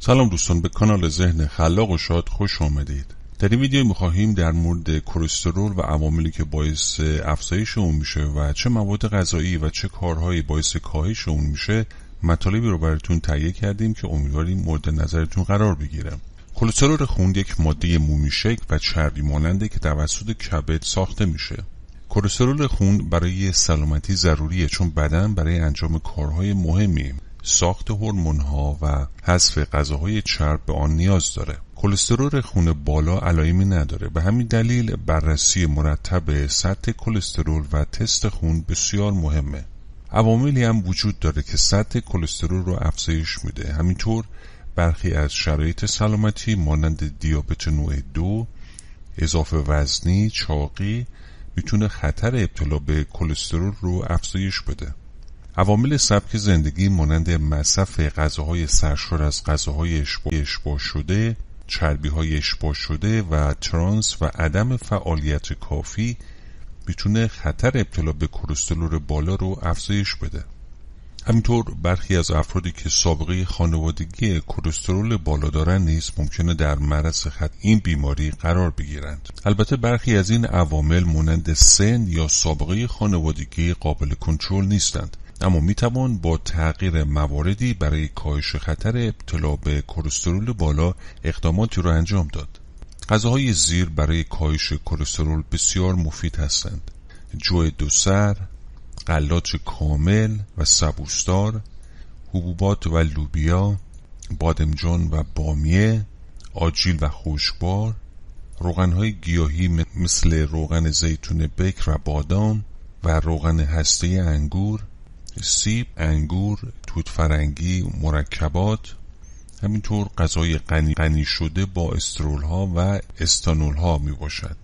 سلام دوستان، به کانال ذهن خلاق و شاد خوش آمدید. در این ویدیو می‌خواهیم در مورد کلسترول و عواملی که باعث افزایش اون میشه و چه مواد غذایی و چه کارهایی باعث کاهش اون میشه مطالبی رو براتون تهیه کردیم که امیدواریم مورد نظرتون قرار بگیره. کلسترول خون یک ماده مومی شکل و چربی ماننده که توسط کبد ساخته میشه. کلسترول خون برای سلامتی ضروریه چون بدن برای انجام کارهای مهمی، ساخت هورمون‌ها و حذف غذاهای چرب به آن نیاز داره. کلسترول خون بالا علائمی نداره، به همین دلیل بررسی مرتب سطح کلسترول و تست خون بسیار مهمه. عواملی هم وجود داره که سطح کلسترول رو افزایش میده. همینطور برخی از شرایط سلامتی مانند دیابت نوع 2، اضافه وزنی، چاقی میتونه خطر ابتلا به کلسترول رو افزایش بده. عوامل سبک زندگی مانند مصرف غذاهای سرشار از غذاهای اشباع شده، چربی‌های اشباع شده و ترانس و عدم فعالیت کافی میتونه خطر ابتلا به کلسترول بالا رو افزایش بده. همینطور برخی از افرادی که سابقه خانوادگی کلسترول بالا دارن نیز ممکنه در معرض خطر این بیماری قرار بگیرند. البته برخی از این عوامل مانند سن یا سابقه خانوادگی قابل کنترل نیستند، اما میتوان با تغییر مواردی برای کاهش خطر ابتلا به کلسترول بالا اقداماتی را انجام داد. غذاهای زیر برای کاهش کلسترول بسیار مفید هستند. جو دوسر، غلات کامل و سبوسدار، حبوبات و لوبیا، بادمجان و بامیه، آجیل و خشکبار، روغنهای گیاهی مثل روغن زیتون بکر و بادام و روغن هسته انگور، سیب، انگور، توت فرنگی، مرکبات، همینطور غذای غنی شده با استرول ها و استانول ها می باشد.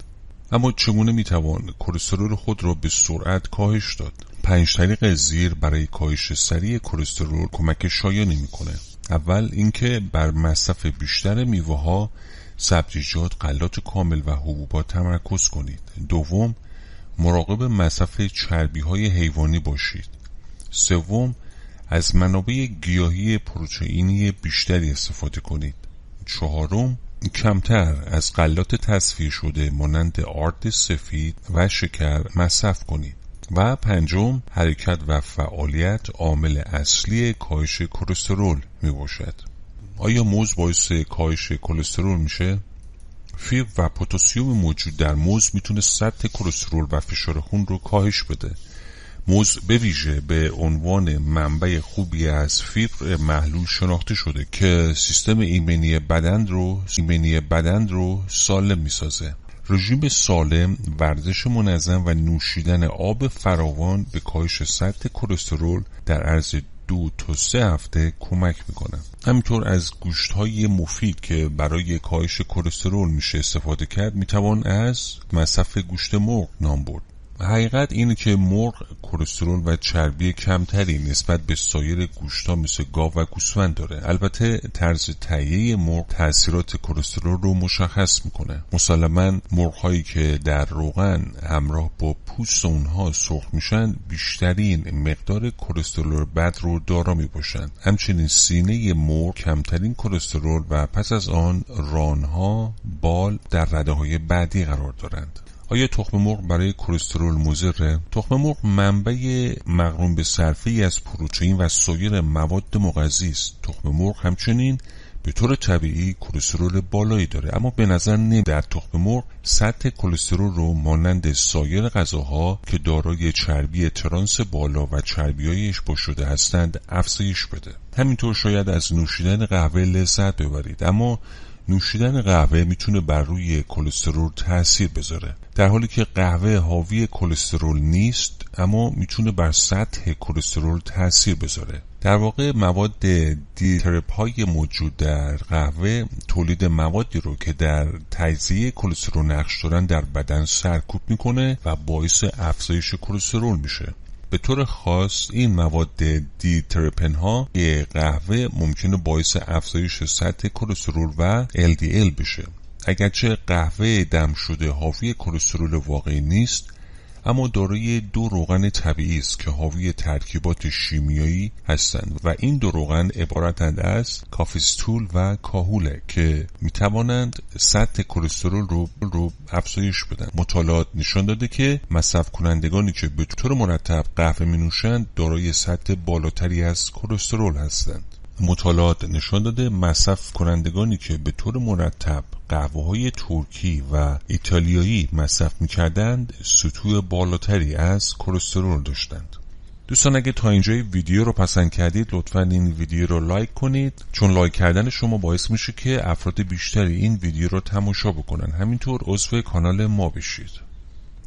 اما چگونه می توان کلسترول خود را به سرعت کاهش داد؟ 5 طریق زیر برای کاهش سریع کلسترول کمک شایانی می کنه. اول اینکه بر مصرف بیشتر میوه ها، سبزیجات، غلات کامل و حبوبات تمرکز کنید. دوم، مراقب مصرف چربی های حیوانی باشید. سوم، از منابع گیاهی پروتئینی بیشتری استفاده کنید. چهارم، کمتر از غلات تصفیه شده مانند آرد سفید و شکر مصرف کنید. و پنجم، حرکت و فعالیت عامل اصلی کاهش کلسترول می باشد. آیا موز باعث کاهش کلسترول میشه؟ فیبر و پتاسیم موجود در موز میتونه سطح کلسترول و فشار خون رو کاهش بده. موز به ویژه به عنوان منبع خوبی از فیبر محلول شناخته شده که سیستم ایمنی بدن رو سالم میسازه. رژیم سالم، ورزش منظم و نوشیدن آب فراوان به کاهش سطح کلسترول در عرض 2 تا 3 هفته کمک میکنه. همینطور از گوشت‌های مفید که برای کاهش کلسترول میشه استفاده کرد میتوان از مصرف گوشت مرغ نام برد. حقیقت اینه که مرغ کلسترول و چربی کمتری نسبت به سایر گوشت‌ها مثل گاو و گوسفند داره. البته طرز تهیه مرغ تاثیرات کلسترول رو مشخص میکنه. مسلماً مرغ‌هایی که در روغن همراه با پوست اونها سرخ میشن بیشترین مقدار کلسترول بد رو دارا میباشند. همچنین سینه مرغ کمترین کلسترول و پس از آن رانها، بال در رده‌های بعدی قرار دارند. آیا تخم مرغ برای کلسترول مضره؟ تخم مرغ منبع مقرون به صرفه‌ای از پروتئین و سایر مواد مغذی است. تخم مرغ همچنین به طور طبیعی کلسترول بالایی داره، اما به نظر نمی در تخم مرغ سطح کلسترول رو مانند سایر غذاها که دارای چربی ترانس بالا و چربی‌های اشباع شده هستند افزایش بده. همینطور شاید از نوشیدن قهوه لذت ببرید، اما نوشیدن قهوه میتونه بر روی کلسترول تأثیر بذاره، در حالی که قهوه حاوی کلسترول نیست اما میتونه بر سطح کلسترول تأثیر بذاره. در واقع مواد دیترپ‌های موجود در قهوه تولید موادی رو که در تجزیه کلسترول نقش دارن در بدن سرکوب میکنه و باعث افزایش کلسترول میشه. به طور خاص این مواد دیترپن ها قهوه ممکنه باعث افزایش سطح کلسترول و LDL بشه. اگرچه قهوه دم شده حاوی کلسترول واقعی نیست، اما دارای 2 روغن طبیعی است که حاوی ترکیبات شیمیایی هستند و این 2 روغن عبارتند از کافستول و کاهوله که میتوانند سطح کلسترول رو افزایش بدن. مطالعات نشان داده که مصرف کنندگانی که به طور مرتب قهوه مینوشند دارای سطح بالاتری از کلسترول هستند. مطالعات نشان داده مصرف کنندگانی که به طور مرتب قهوه‌های ترکی و ایتالیایی مصرف می‌کردند سطوح بالاتری از کلسترول داشتند. دوستان اگه تا اینجای ویدیو رو پسند کردید لطفاً این ویدیو رو لایک کنید، چون لایک کردن شما باعث میشه که افراد بیشتری این ویدیو رو تماشا بکنن، همینطور عضو کانال ما بشید.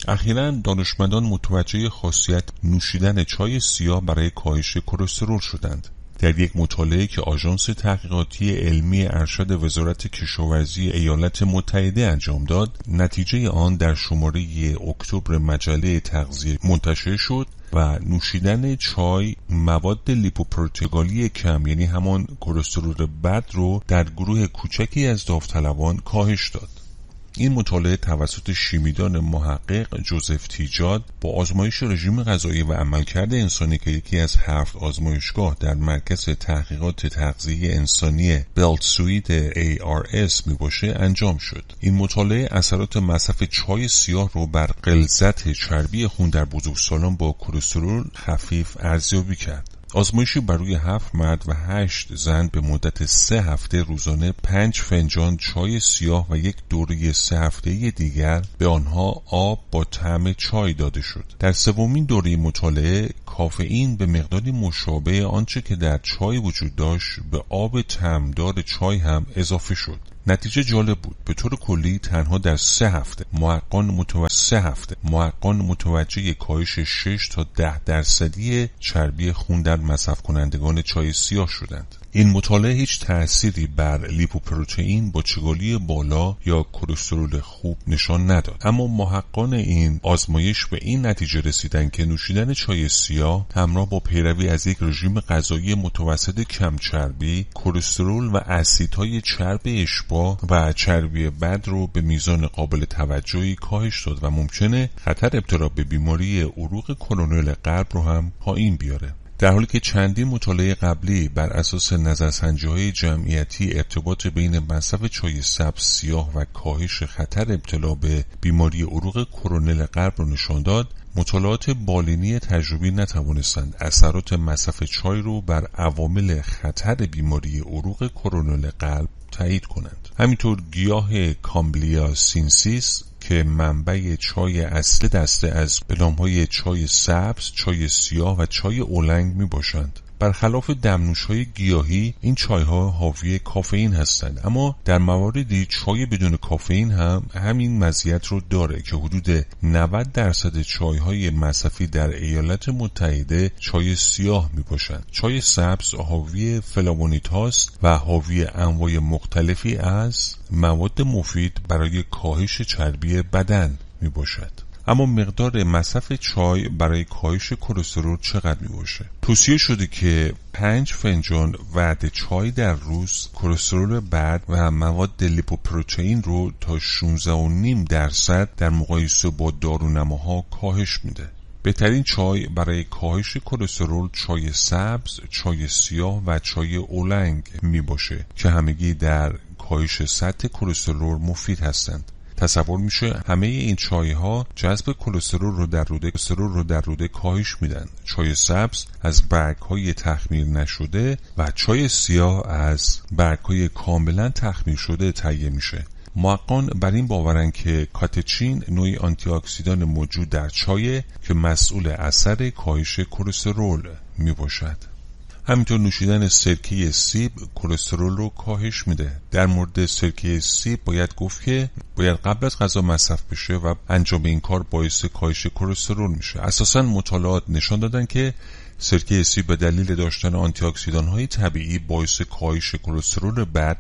اخیراً دانشمندان متوجه خاصیت نوشیدن چای سیاه برای کاهش کلسترول شدند. در یک مطالعه که آژانس تحقیقاتی علمی ارشد وزارت کشاورزی ایالات متحده انجام داد، نتیجه آن در شماره اکتبر مجله تغذیه منتشر شد و نوشیدن چای مواد لیپوپروتئولی کم، یعنی همان کلسترول بد رو در گروه کوچکی از داوطلبان کاهش داد. این مطالعه توسط شیمیدان محقق جوزف تیجاد با آزمایش رژیم غذایی و عملکرد انسانی که یکی از 7 آزمایشگاه در مرکز تحقیقات تغذیه انسانی بلتسوید ARS می باشه انجام شد. این مطالعه اثرات مصرف چای سیاه رو بر غلظت چربی خون در بزرگسالان با کلسترول خفیف ارزیابی کرد. آزمایشی بر روی 7 مرد و 8 زن به مدت 3 هفته روزانه 5 فنجان چای سیاه و یک دوره 3 هفته‌ای دیگر به آنها آب با طعم چای داده شد. در سومین دوره مطالعه کافئین به مقداری مشابه آنچه که در چای وجود داشت به آب طعمدار چای هم اضافه شد. نتیجه جالب بود. به طور کلی تنها در 3 هفته محققان متوجه کاهش 6 تا 10% چربی خون در مصرف کنندگان چای سیاه شدند. این مطالعه هیچ تأثیری بر لیپوپروتئین با چگالی بالا یا کلسترول خوب نشان نداد، اما محققان این آزمایش به این نتیجه رسیدند که نوشیدن چای سیاه همراه با پیروی از یک رژیم غذایی متوسط کم چربی، کلسترول و اسیدهای چرب اشباع و چربی بد رو به میزان قابل توجهی کاهش داد و ممکنه خطر ابتلا به بیماری عروق کرونل قلب رو هم پایین بیاره. در حالی که چندین مطالعه قبلی بر اساس نظرسنجی‌های جمعیتی ارتباط بین مصرف چای سبز سیاه و کاهش خطر ابتلا به بیماری عروق کرونل قلب را نشان داد، مطالعات بالینی تجربی نتوانستند اثرات مصرف چای رو بر عوامل خطر بیماری عروق کرونل قلب تایید کنند. همینطور گیاه کامبلیا سینسیس که منبع چای اصل دسته از به نام‌های چای سبز، چای سیاه و چای اولنگ می باشند. برخلاف دمنوش‌های گیاهی این چای‌ها حاوی کافئین هستند، اما در مواردی چای بدون کافئین هم همین مزیت رو داره که حدود 90% چای‌های مصرفی در ایالات متحده چای سیاه میباشند. چای سبز حاوی فلاوونیدهاست و حاوی انواع مختلفی از مواد مفید برای کاهش چربی بدن میباشد. اما مقدار مصرف چای برای کاهش کلسترول چقدر میباشه؟ توصیه شده که 5 فنجان وعده چای در روز کلسترول بد و مواد لیپوپروتئین رو تا 16.5% در مقایسه با دارونماها کاهش میده. بهترین چای برای کاهش کلسترول چای سبز، چای سیاه و چای اولنگ میباشه که همگی در کاهش سطح کلسترول مفید هستند. تصور میشه همه این چای‌ها جذب کلسترول رو در روده کاهش میدن. چای سبز از برگ‌های تخمیر نشده و چای سیاه از برگ‌های کاملا تخمیر شده تهیه میشه. محققان بر این باورن که کاتچین نوعی آنتی اکسیدان موجود در چای که مسئول اثر کاهش کلسترول میباشد. همینطور نوشیدن سرکه سیب کلسترول رو کاهش میده. در مورد سرکه سیب باید گفت که باید قبل از غذا مصرف بشه و انجام این کار باعث کاهش کلسترول میشه. اساساً مطالعات نشان دادن که سرکه سیب به دلیل داشتن آنتی اکسیدان‌های طبیعی باعث کاهش کلسترول بد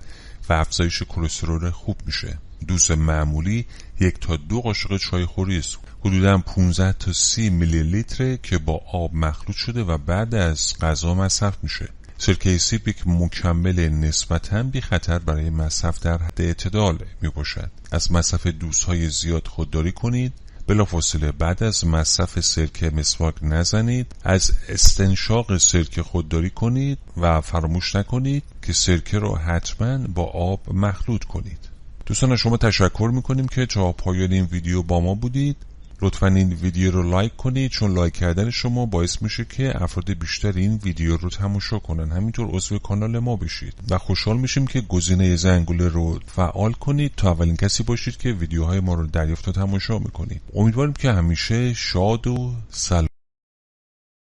و افزایش کلسترول خوب میشه. دوز معمولی 1 تا 2 قاشق چای خوری است. حدوداً 15 تا 30 میلی لیتر که با آب مخلوط شده و بعد از غذا مصرف میشه. سرکه سیب یک مکمل نسبتاً بی خطر برای مصرف در حد اعتدال می باشد. از مصرف دوزهای زیاد خودداری کنید. بلافاصله بعد از مصرف سرکه مسواک نزنید. از استنشاق سرکه خودداری کنید و فراموش نکنید که سرکه رو حتما با آب مخلوط کنید. دوستان شما تشکر میکنیم که تا پایان این ویدیو با ما بودید. لطفا این ویدیو رو لایک کنید، چون لایک کردن شما باعث میشه که افراد بیشتر این ویدیو رو تماشا کنن. همینطور عضو کانال ما بشید و خوشحال میشیم که گزینه زنگوله رو فعال کنید تا اولین کسی باشید که ویدیوهای ما رو دریافت و تماشا میکنید. امیدواریم که همیشه شاد و سلام